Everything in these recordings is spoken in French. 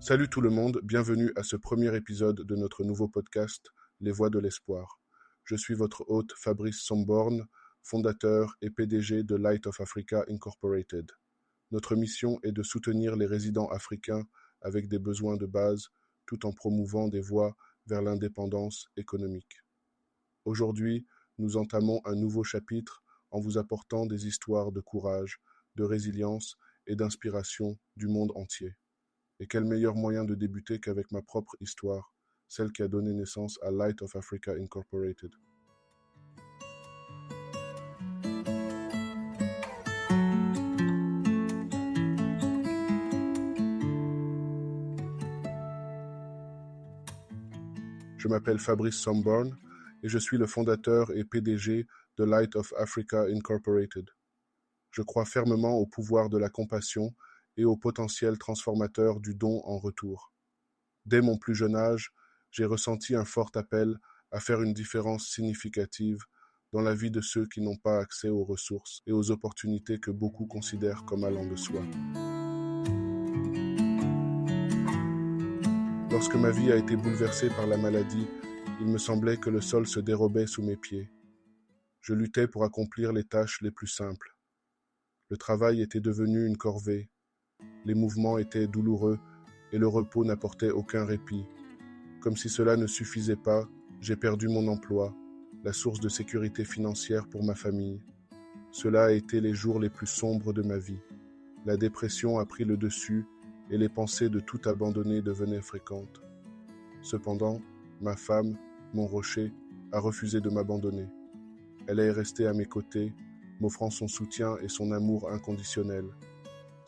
Salut tout le monde, bienvenue à ce premier épisode de notre nouveau podcast, Les Voix de l'Espoir. Je suis votre hôte Fabrice Somborne, fondateur et PDG de Light of Africa Incorporated. Notre mission est de soutenir les résidents africains avec des besoins de base, tout en promouvant des voies vers l'indépendance économique. Aujourd'hui, nous entamons un nouveau chapitre en vous apportant des histoires de courage, de résilience et d'inspiration du monde entier. Et quel meilleur moyen de débuter qu'avec ma propre histoire, celle qui a donné naissance à Light of Africa Incorporated. Je m'appelle Fabrice Somborne et je suis le fondateur et PDG de Light of Africa Incorporated. Je crois fermement au pouvoir de la compassion et au potentiel transformateur du don en retour. Dès mon plus jeune âge, j'ai ressenti un fort appel à faire une différence significative dans la vie de ceux qui n'ont pas accès aux ressources et aux opportunités que beaucoup considèrent comme allant de soi. Lorsque ma vie a été bouleversée par la maladie, il me semblait que le sol se dérobait sous mes pieds. Je luttais pour accomplir les tâches les plus simples. Le travail était devenu une corvée. Les mouvements étaient douloureux et le repos n'apportait aucun répit. Comme si cela ne suffisait pas, j'ai perdu mon emploi, la source de sécurité financière pour ma famille. Cela a été les jours les plus sombres de ma vie. La dépression a pris le dessus et les pensées de tout abandonner devenaient fréquentes. Cependant, ma femme, mon rocher, a refusé de m'abandonner. Elle est restée à mes côtés, m'offrant son soutien et son amour inconditionnel.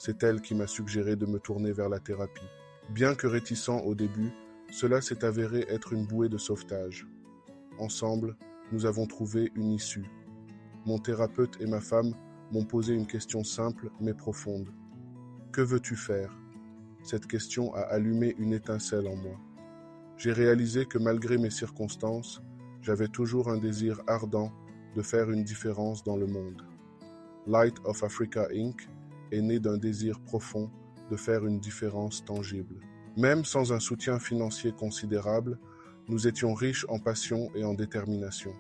C'est elle qui m'a suggéré de me tourner vers la thérapie. Bien que réticent au début, cela s'est avéré être une bouée de sauvetage. Ensemble, nous avons trouvé une issue. Mon thérapeute et ma femme m'ont posé une question simple mais profonde. Que veux-tu faire ? Cette question a allumé une étincelle en moi. J'ai réalisé que malgré mes circonstances, j'avais toujours un désir ardent de faire une différence dans le monde. Light of Africa Inc. est né d'un désir profond de faire une différence tangible. Même sans un soutien financier considérable, nous étions riches en passion et en détermination.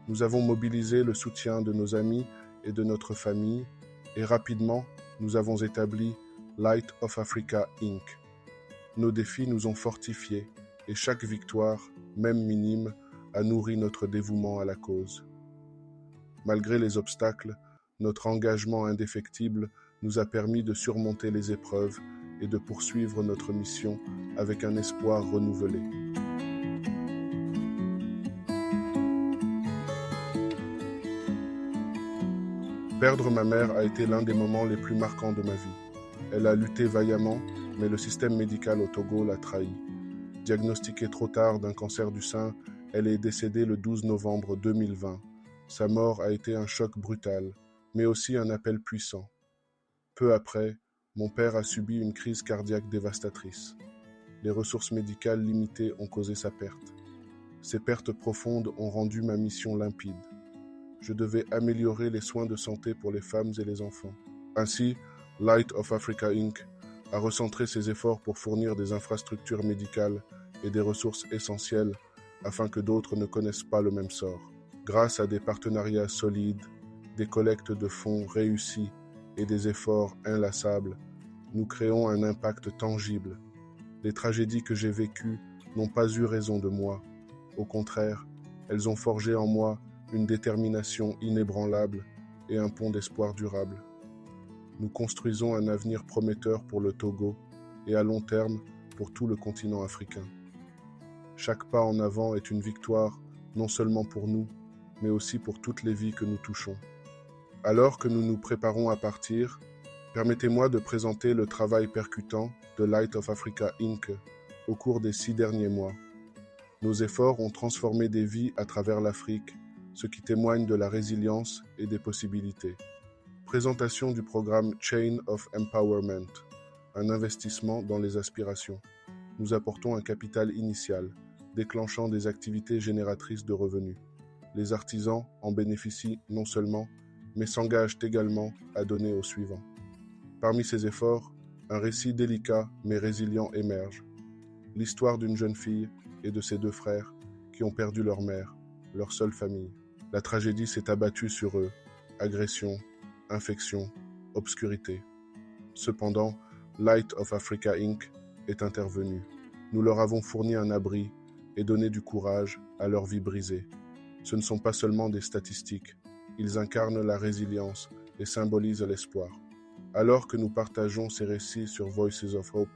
Nous avons mobilisé le soutien de nos amis et de notre famille et rapidement, nous avons établi Light of Africa Inc. Nos défis nous ont fortifiés et chaque victoire, même minime, a nourri notre dévouement à la cause. Malgré les obstacles, notre engagement indéfectible nous a permis de surmonter les épreuves et de poursuivre notre mission avec un espoir renouvelé. Perdre ma mère a été l'un des moments les plus marquants de ma vie. Elle a lutté vaillamment, mais le système médical au Togo l'a trahi. Diagnostiquée trop tard d'un cancer du sein, elle est décédée le 12 novembre 2020. Sa mort a été un choc brutal, mais aussi un appel puissant. Peu après, mon père a subi une crise cardiaque dévastatrice. Les ressources médicales limitées ont causé sa perte. Ces pertes profondes ont rendu ma mission limpide. Je devais améliorer les soins de santé pour les femmes et les enfants. Ainsi, Light of Africa Inc. a recentré ses efforts pour fournir des infrastructures médicales et des ressources essentielles afin que d'autres ne connaissent pas le même sort. Grâce à des partenariats solides, des collectes de fonds réussies et des efforts inlassables, nous créons un impact tangible. Les tragédies que j'ai vécues n'ont pas eu raison de moi. Au contraire, elles ont forgé en moi une détermination inébranlable et un pont d'espoir durable. Nous construisons un avenir prometteur pour le Togo et à long terme pour tout le continent africain. Chaque pas en avant est une victoire, non seulement pour nous, mais aussi pour toutes les vies que nous touchons. Alors que nous nous préparons à partir, permettez-moi de présenter le travail percutant de Light of Africa Inc. au cours des 6 derniers mois. Nos efforts ont transformé des vies à travers l'Afrique, ce qui témoigne de la résilience et des possibilités. Présentation du programme Chain of Empowerment, un investissement dans les aspirations. Nous apportons un capital initial, déclenchant des activités génératrices de revenus. Les artisans en bénéficient non seulement, mais s'engagent également à donner au suivant. Parmi ces efforts, Un récit délicat mais résilient émerge. L'histoire d'une jeune fille et de ses deux frères qui ont perdu leur mère, leur seule famille. La tragédie s'est abattue sur eux. Agression, infection, obscurité. Cependant, Light of Africa Inc. est intervenu. Nous leur avons fourni un abri et donné du courage à leur vie brisée. Ce ne sont pas seulement des statistiques, ils incarnent la résilience et symbolisent l'espoir. Alors que nous partageons ces récits sur Voices of Hope,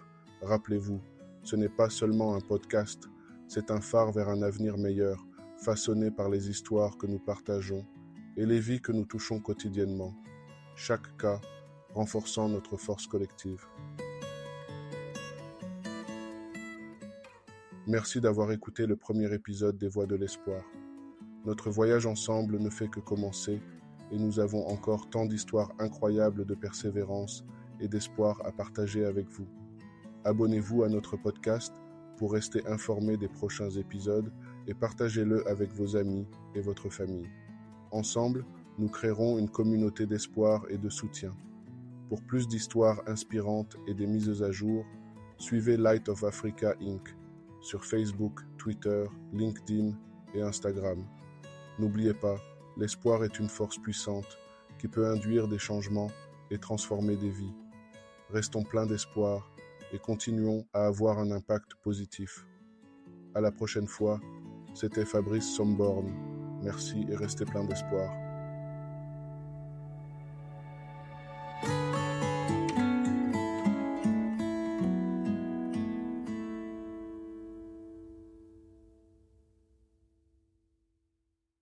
rappelez-vous, ce n'est pas seulement un podcast, c'est un phare vers un avenir meilleur, façonné par les histoires que nous partageons et les vies que nous touchons quotidiennement. Chaque cas renforçant notre force collective. Merci d'avoir écouté le premier épisode des Voix de l'Espoir. Notre voyage ensemble ne fait que commencer et nous avons encore tant d'histoires incroyables de persévérance et d'espoir à partager avec vous. Abonnez-vous à notre podcast pour rester informé des prochains épisodes et partagez-le avec vos amis et votre famille. Ensemble, nous créerons une communauté d'espoir et de soutien. Pour plus d'histoires inspirantes et des mises à jour, suivez Light of Africa Inc. sur Facebook, Twitter, LinkedIn et Instagram. N'oubliez pas, l'espoir est une force puissante qui peut induire des changements et transformer des vies. Restons pleins d'espoir et continuons à avoir un impact positif. À la prochaine fois, c'était Fabrice Somborne. Merci et restez pleins d'espoir.